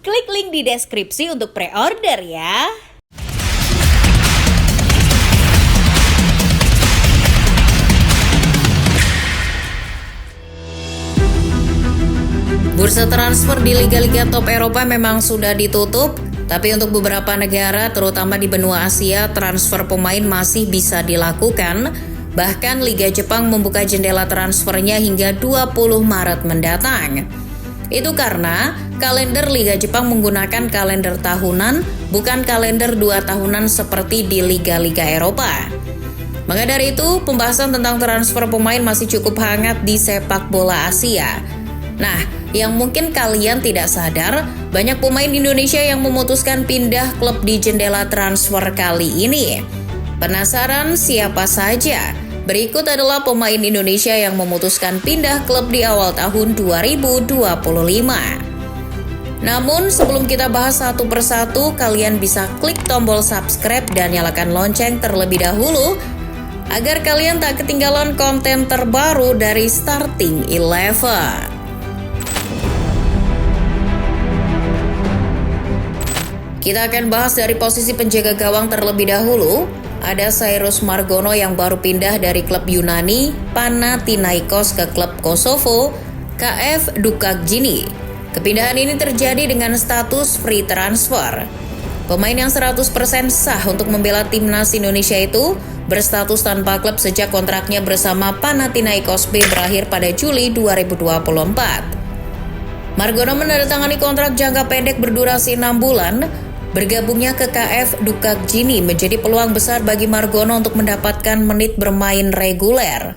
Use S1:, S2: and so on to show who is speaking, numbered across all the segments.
S1: Klik link di deskripsi untuk pre-order ya.
S2: Bursa transfer di liga-liga top Eropa memang sudah ditutup, tapi untuk beberapa negara, terutama di benua Asia, transfer pemain masih bisa dilakukan. Bahkan Liga Jepang membuka jendela transfernya hingga 20 Maret mendatang. Itu karena kalender Liga Jepang menggunakan kalender tahunan, bukan kalender 2 tahunan seperti di liga-liga Eropa. Maka dari itu, pembahasan tentang transfer pemain masih cukup hangat di sepak bola Asia. Nah, yang mungkin kalian tidak sadar, banyak pemain Indonesia yang memutuskan pindah klub di jendela transfer kali ini. Penasaran siapa saja? Berikut adalah pemain Indonesia yang memutuskan pindah klub di awal tahun 2025. Namun, sebelum kita bahas satu persatu, kalian bisa klik tombol subscribe dan nyalakan lonceng terlebih dahulu agar kalian tak ketinggalan konten terbaru dari Starting Eleven. Kita akan bahas dari posisi penjaga gawang terlebih dahulu. Ada Cyrus Margono yang baru pindah dari klub Yunani, Panathinaikos ke klub Kosovo, KF Dukakjini. Kepindahan ini terjadi dengan status free transfer. Pemain yang 100% sah untuk membela timnas Indonesia itu berstatus tanpa klub sejak kontraknya bersama Panathinaikos B berakhir pada Juli 2024. Margono menandatangani kontrak jangka pendek berdurasi 6 bulan. Bergabungnya ke KF Dukakjini menjadi peluang besar bagi Margono untuk mendapatkan menit bermain reguler.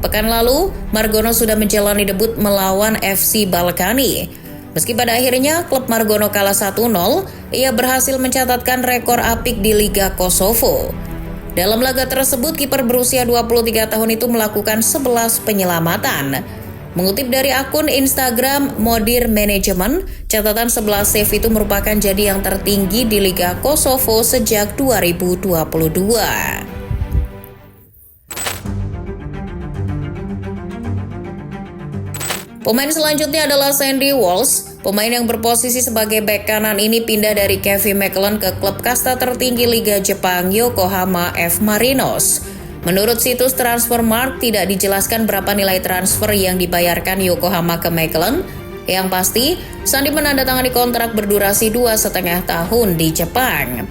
S2: Pekan lalu, Margono sudah menjalani debut melawan FC Balkani. Meski pada akhirnya klub Margono kalah 1-0, ia berhasil mencatatkan rekor apik di Liga Kosovo. Dalam laga tersebut, kiper berusia 23 tahun itu melakukan 11 penyelamatan. Mengutip dari akun Instagram Modir Management, catatan 11 save itu merupakan jadi yang tertinggi di Liga Kosovo sejak 2022. Pemain selanjutnya adalah Sandy Walsh. Pemain yang berposisi sebagai bek kanan ini pindah dari Kevin McClellan ke klub kasta tertinggi Liga Jepang Yokohama F. Marinos. Menurut situs Transfermarkt, tidak dijelaskan berapa nilai transfer yang dibayarkan Yokohama ke McClellan. Yang pasti, Sandy menandatangani kontrak berdurasi 2,5 tahun di Jepang.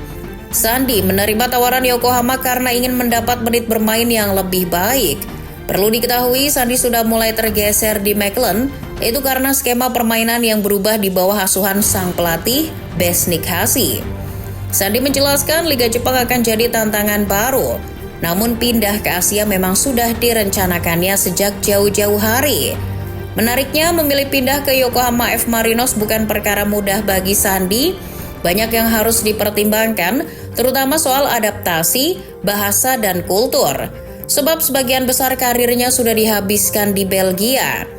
S2: Sandy menerima tawaran Yokohama karena ingin mendapat menit bermain yang lebih baik. Perlu diketahui, Sandy sudah mulai tergeser di McClellan, itu karena skema permainan yang berubah di bawah asuhan sang pelatih, Besnik Hasi. Sandy menjelaskan Liga Jepang akan jadi tantangan baru. Namun pindah ke Asia memang sudah direncanakannya sejak jauh-jauh hari. Menariknya, memilih pindah ke Yokohama F. Marinos bukan perkara mudah bagi Sandy. Banyak yang harus dipertimbangkan, terutama soal adaptasi, bahasa, dan kultur. Sebab sebagian besar karirnya sudah dihabiskan di Belgia.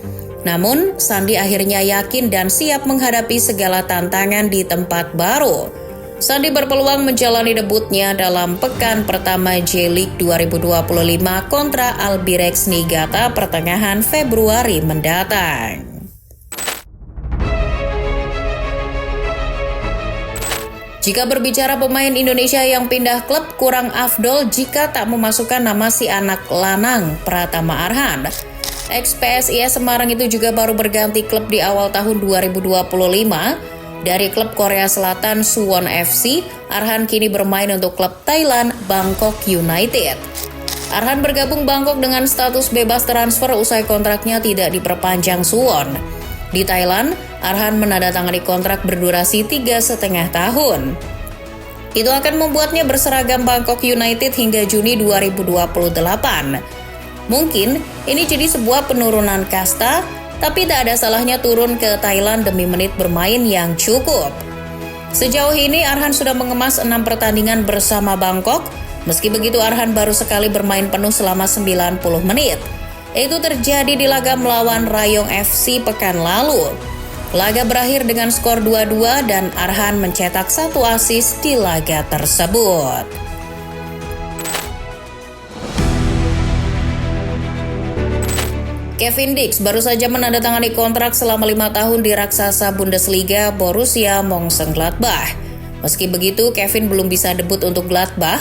S2: Namun, Sandy akhirnya yakin dan siap menghadapi segala tantangan di tempat baru. Sandy berpeluang menjalani debutnya dalam pekan pertama J-League 2025 kontra Albirex Niigata pertengahan Februari mendatang. Jika berbicara pemain Indonesia yang pindah klub, kurang afdol jika tak memasukkan nama si anak lanang Pratama Arhan. Ex-PSIS Semarang itu juga baru berganti klub di awal tahun 2025. Dari klub Korea Selatan Suwon FC, Arhan kini bermain untuk klub Thailand Bangkok United. Arhan bergabung Bangkok dengan status bebas transfer usai kontraknya tidak diperpanjang Suwon. Di Thailand, Arhan menandatangani kontrak berdurasi 3,5 tahun. Itu akan membuatnya berseragam Bangkok United hingga Juni 2028. Mungkin ini jadi sebuah penurunan kasta, tapi tak ada salahnya turun ke Thailand demi menit bermain yang cukup. Sejauh ini Arhan sudah mengemas 6 pertandingan bersama Bangkok. Meski begitu, Arhan baru sekali bermain penuh selama 90 menit. Itu terjadi di laga melawan Rayong FC pekan lalu. Laga berakhir dengan skor 2-2 dan Arhan mencetak 1 assist di laga tersebut. Kevin Dix baru saja menandatangani kontrak selama 5 tahun di raksasa Bundesliga Borussia Mönchengladbach. Meski begitu, Kevin belum bisa debut untuk Gladbach.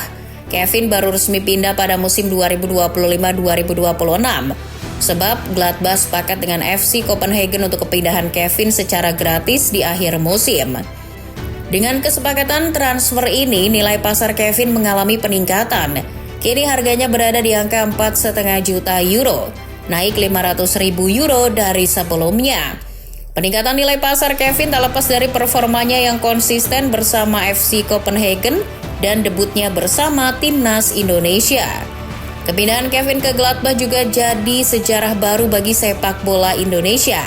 S2: Kevin baru resmi pindah pada musim 2025-2026. Sebab Gladbach sepakat dengan FC Copenhagen untuk kepindahan Kevin secara gratis di akhir musim. Dengan kesepakatan transfer ini, nilai pasar Kevin mengalami peningkatan. Kini harganya berada di angka 4,5 juta euro, naik 500.000 euro dari sebelumnya. Peningkatan nilai pasar Kevin tak lepas dari performanya yang konsisten bersama FC Copenhagen dan debutnya bersama Timnas Indonesia. Kepindahan Kevin ke Gladbach juga jadi sejarah baru bagi sepak bola Indonesia.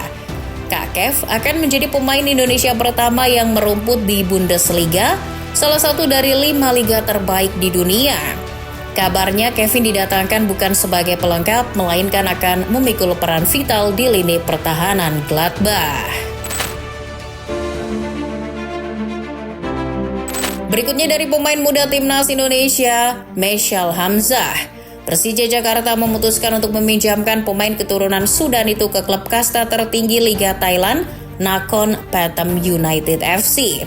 S2: Kak Kev akan menjadi pemain Indonesia pertama yang merumput di Bundesliga, salah satu dari 5 liga terbaik di dunia. Kabarnya Kevin didatangkan bukan sebagai pelengkap, melainkan akan memikul peran vital di lini pertahanan Gladbach. Berikutnya dari pemain muda Timnas Indonesia, Mesyal Hamzah. Persija Jakarta memutuskan untuk meminjamkan pemain keturunan Sudan itu ke klub kasta tertinggi Liga Thailand, Nakhon Pathom United FC.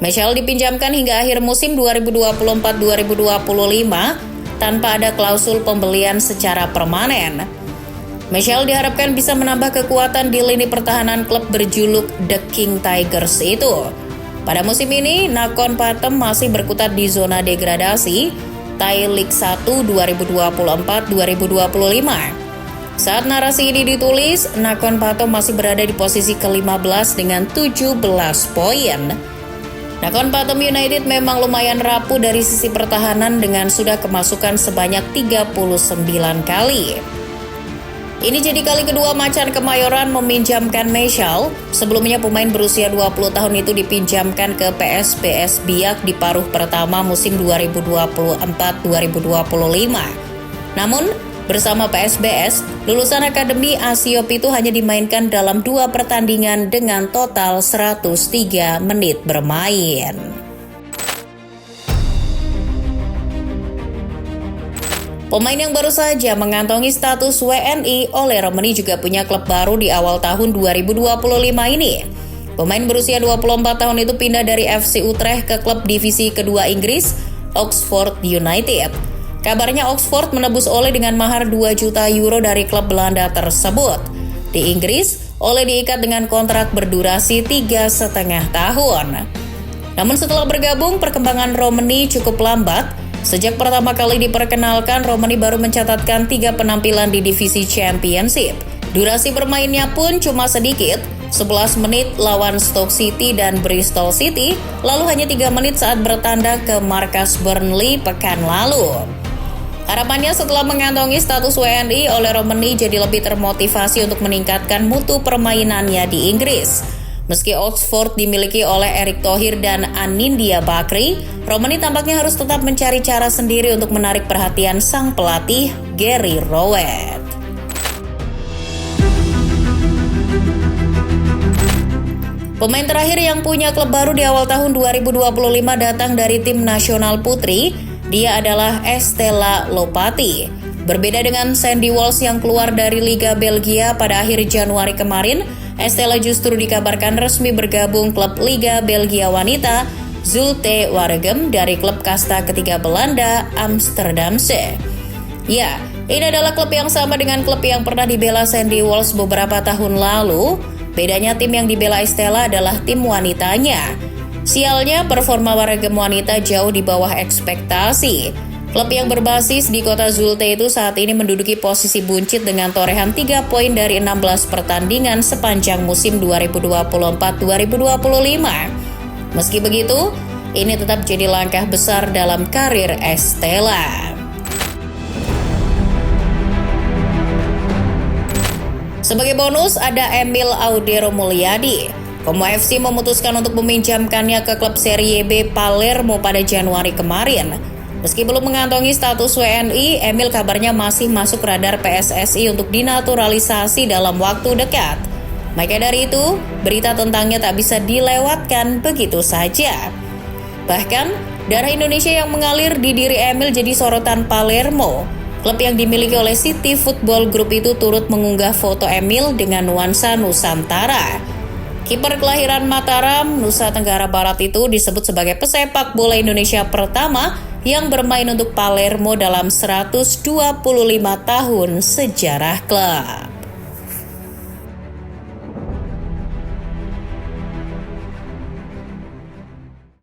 S2: Mesyal dipinjamkan hingga akhir musim 2024-2025 tanpa ada klausul pembelian secara permanen. Mesyal diharapkan bisa menambah kekuatan di lini pertahanan klub berjuluk The King Tigers itu. Pada musim ini, Nakhon Pathom masih berkutat di zona degradasi Thai League 1 2024-2025. Saat narasi ini ditulis, Nakhon Pathom masih berada di posisi ke-15 dengan 17 poin. Nakhon Pathom United memang lumayan rapuh dari sisi pertahanan dengan sudah kemasukan sebanyak 39 kali. Ini jadi kali kedua Macan Kemayoran meminjamkan Mesyal. Sebelumnya pemain berusia 20 tahun itu dipinjamkan ke PSBS Biak di paruh pertama musim 2024-2025. Namun, bersama PSBS, lulusan Akademi Asiop itu hanya dimainkan dalam 2 pertandingan dengan total 103 menit bermain. Pemain yang baru saja mengantongi status WNI, Ole Romani juga punya klub baru di awal tahun 2025 ini. Pemain berusia 24 tahun itu pindah dari FC Utrecht ke klub divisi kedua Inggris, Oxford United. Kabarnya Oxford menebus Ole dengan mahar 2 juta euro dari klub Belanda tersebut. Di Inggris, Ole diikat dengan kontrak berdurasi 3,5 tahun. Namun setelah bergabung, perkembangan Romani cukup lambat. Sejak pertama kali diperkenalkan, Romani baru mencatatkan 3 penampilan di divisi Championship. Durasi bermainnya pun cuma sedikit, 11 menit lawan Stoke City dan Bristol City, lalu hanya 3 menit saat bertandang ke markas Burnley pekan lalu. Harapannya setelah mengantongi status WNI, Ole Romani jadi lebih termotivasi untuk meningkatkan mutu permainannya di Inggris. Meski Oxford dimiliki oleh Erick Thohir dan Anindya Bakri, Romani tampaknya harus tetap mencari cara sendiri untuk menarik perhatian sang pelatih Gary Rowett. Pemain terakhir yang punya klub baru di awal tahun 2025 datang dari tim nasional putri. Dia adalah Estella Lopati. Berbeda dengan Sandy Walsh yang keluar dari Liga Belgia pada akhir Januari kemarin, Estella justru dikabarkan resmi bergabung klub Liga Belgia Wanita Zulte Waregem dari klub kasta ketiga Belanda Amsterdamse. Ya, ini adalah klub yang sama dengan klub yang pernah dibela Sandy Walsh beberapa tahun lalu. Bedanya tim yang dibela Estella adalah tim wanitanya. Sialnya, performa Waregem Wanita jauh di bawah ekspektasi. Klub yang berbasis di kota Zulte itu saat ini menduduki posisi buncit dengan torehan 3 poin dari 16 pertandingan sepanjang musim 2024-2025. Meski begitu, ini tetap jadi langkah besar dalam karir Estella. Sebagai bonus, ada Emil Audero Mulyadi. Como FC memutuskan untuk meminjamkannya ke klub Serie B Palermo pada Januari kemarin. Meski belum mengantongi status WNI, Emil kabarnya masih masuk radar PSSI untuk dinaturalisasi dalam waktu dekat. Maka dari itu, berita tentangnya tak bisa dilewatkan begitu saja. Bahkan, darah Indonesia yang mengalir di diri Emil jadi sorotan Palermo. Klub yang dimiliki oleh City Football Group itu turut mengunggah foto Emil dengan nuansa Nusantara. Kiper kelahiran Mataram, Nusa Tenggara Barat itu disebut sebagai pesepak bola Indonesia pertama yang bermain untuk Palermo dalam 125 tahun sejarah klub.